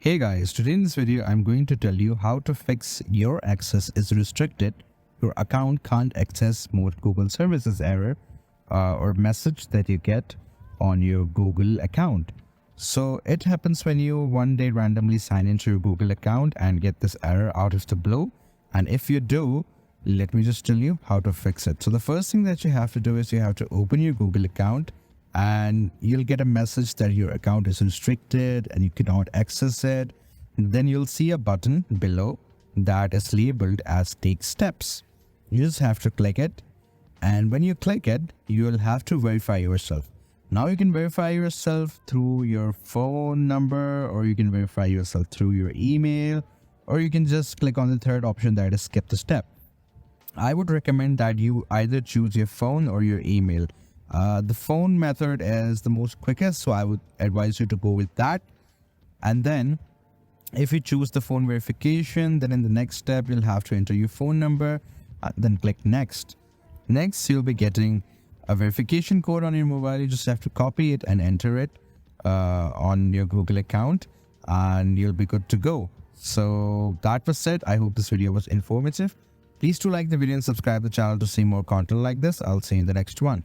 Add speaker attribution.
Speaker 1: Hey guys, today in this video I'm going to tell you how to fix your access is restricted. Your account can't access more Google services error or message that you get on your Google account. So it happens when you one day randomly sign into your Google account and get this error out of the blue. And if you do, let me just tell you how to fix it. So the first thing that you have to do is you have to open your Google account and you'll get a message that your account is restricted and you cannot access it. Then you'll see a button below that is labeled as take steps. You just have to click it, and when you click it, you'll have to verify yourself. Now you can verify yourself through your phone number, or you can verify yourself through your email, or you can just click on the third option, that is skip the step. I would recommend that you either choose your phone or your email. The phone method is the most quickest, so I would advise you to go with that. And then if you choose the phone verification, then in the next step you'll have to enter your phone number, then click next. Next, you'll be getting a verification code on your mobile. You just have to copy it and enter it on your Google account, and you'll be good to go. So that was it. I hope this video was informative. Please do like the video and subscribe to the channel to see more content like this. I'll see you in the next one.